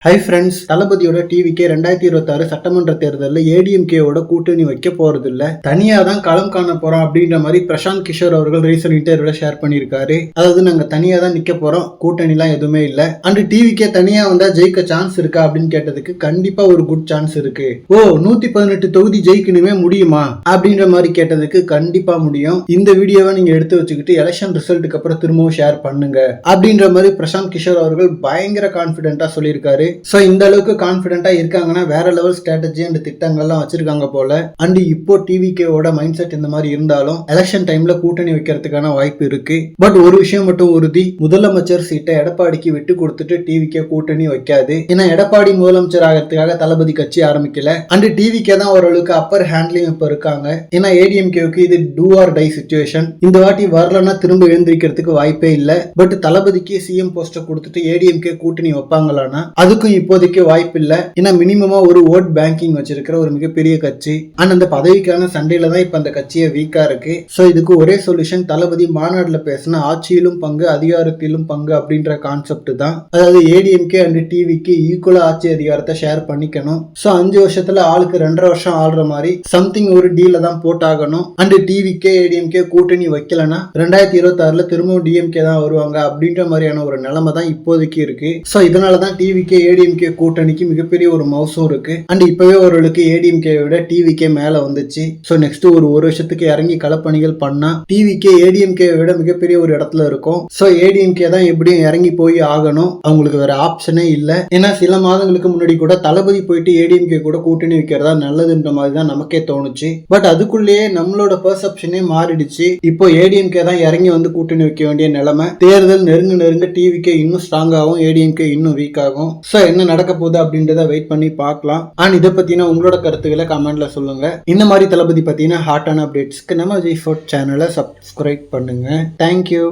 Hi friends, தளபதியோட டிவிக்கே 2026 சட்டமன்ற தேர்தலில் ஏடிஎம்கேவோட கூட்டணி வைக்க போறதில்ல, தனியா தான் களம் காண போறோம் அப்படின்ற மாதிரி பிரசாந்த் கிஷோர் அவர்கள் ரீசன்ட் இன்டர்வியூல ஷேர் பண்ணியிருக்காரு. அதாவது நாங்க தனியா தான் நிக்க போறோம், கூட்டணிலாம் எதுவுமே இல்ல. அண்ட் டிவிக்கே தனியா வந்தா ஜெயிக்க சான்ஸ் இருக்கா அப்படின்னு கேட்டதுக்கு கண்டிப்பா ஒரு குட் சான்ஸ் இருக்கு. 118 தொகுதி ஜெயிக்கணுமே முடியுமா அப்படின்ற மாதிரி கேட்டதுக்கு கண்டிப்பா முடியும். இந்த வீடியோவை நீங்க எடுத்து வச்சுக்கிட்டு எலெக்ஷன் ரிசல்ட்டுக்கு அப்புறம் திரும்பவும் ஷேர் பண்ணுங்க அப்படின்ற மாதிரி பிரசாந்த் கிஷோர் அவர்கள் பயங்கர கான்பிடென்டா சொல்லியிருக்காரு. சோ இந்த அளவுக்கு கான்பிடென்ட்டா இருக்காங்கன்னா வேற லெவல் ஸ்ட்ராட்டஜி அண்ட் திட்டங்கள்லாம் வச்சிருக்காங்க போல. அண்ட் இப்போ டிவிகேவோட மைண்ட் செட் இந்த மாதிரி இருந்தாலும் எலெக்ஷன் டைம்ல கூட்டணி வைக்கிறதுக்கான வாய்ப்பு இருக்கு. பட் ஒரு விஷயம் மட்டும் உறுதி, முதலமைச்சர் சீட்டை எடப்பாடிக்கு விட்டு கொடுத்துட்டு டிவிகே கூட்டணி வைக்காது. ஏன்னா எடப்பாடி முதலமைச்சர் ஆகிறதுக்காக தளபதி கட்சி ஆரம்பிக்கல. அண்ட் டிவிகே தான் ஓரளவுக்கு அப்பர் ஹேண்ட்லிங் இப்ப இருக்காங்க. ஏன்னா ஏடிஎம்கேவுக்கு இது டூ ஆர் டை சிச்சுவேஷன். இந்த வாட்டி வரலன்னா திரும்ப எழுந்திருக்கிறதுக்கு வாய்ப்பே இல்ல. பட் தளபதிக்கு சிஎம் போஸ்ட கொடுத்துட்டு ஏடிஎம்கே கூட்டணி வைப்பாங்களான்னா அதுக்கும் இப்போதைக்கு வாய்ப்பு இல்ல. ஏன்னா மினிமமா ஒரு ஓட் பேங்கிங் வச்சிருக்கிற ஒரு மிகப்பெரிய கட்சி. ஆனா அந்த பதவிக்கான சண்டையில தான் இப்ப அந்த கட்சியே வீக்கா இருக்கு. சோ இதுக்கு ஒரே சொல்யூஷன், தளபதி மாநாடுல பேசின ஆட்சியிலும் பங்கு அதிகாரத்திலும் பங்கு அப்படின்ற கான்செப்ட் தான். அதாவது ஏடிஎம்கே அண்ட் டிவிக்கு ஈக்குவலா ஆட்சி அதிகாரத்தை ஷேர் பண்ணிக்கணும். சோ 5 வருஷத்துல ஆளுக்கு 2.5 வருஷம் ஆள்ற மாதிரி சம்திங் ஒரு டீல தான் போட்டாகணும். அண்ட் டிவிக்கே ஏடிஎம்கே கூட்டணி வைக்கலன்னா 2026ல திரும்பவும் டிஎம்கே தான் வருவாங்க அப்படின்ற மாதிரியான ஒரு நிலைமை தான் இப்போதைக்கு இருக்கு. சோ இதனாலதான் டிவிக்கே ஏடிஎம்கே கூட்டணிக்கு மிகப்பெரிய ஒரு மவுசும் இருக்கு. அண்ட் இப்பவே ஓரளவுக்கு ஏடிஎம்கே விட டிவிகே மேல வந்துச்சு. சோ நெக்ஸ்ட் ஒரு வருஷத்துக்கு இறங்கி களப்பணிகள் பண்ணா டிவிகே ஏடிஎம்கே விட மிகப்பெரிய ஒரு இடத்துல இருக்கும். சோ ஏடிஎம்கே தான் எப்படியும் இறங்கி போய் ஆகணும், அவங்களுக்கு வேற ஆப்ஷனே இல்ல. ஏன்னா சில மாதங்களுக்கு முன்னாடி கூட தளபதி போயிட்டு ஏடிஎம்கே கூட கூட்டணி வைக்கிறதா நல்லதுன்ற மாதிரி தான் நமக்கே தோணுச்சு. பட் அதுக்குள்ளேயே நம்மளோட பெர்செப்ஷனே மாறிடுச்சு. இப்போ ஏடிஎம்கே தான் இறங்கி வந்து கூட்டணி வைக்க வேண்டிய நிலைமை. தேர்தல் நெருங்க டிவிகே இன்னும் ஸ்ட்ராங் ஆகும், ஏடிஎம்கே இன்னும் வீக் ஆகும். சோ என்ன நடக்க போகுது அப்படின்றத வெயிட் பண்ணி பார்க்கலாம். அண்ட் இதை பத்தின உங்களோட கருத்துக்களை கமெண்ட்ல சொல்லுங்க. இந்த மாதிரி தளபதி பத்தின ஹாட்டான அப்டேட்ஸ்க்கு நம்ம G4 சேனலை சப்ஸ்கிரைப் பண்ணுங்க. தேங்க்யூ.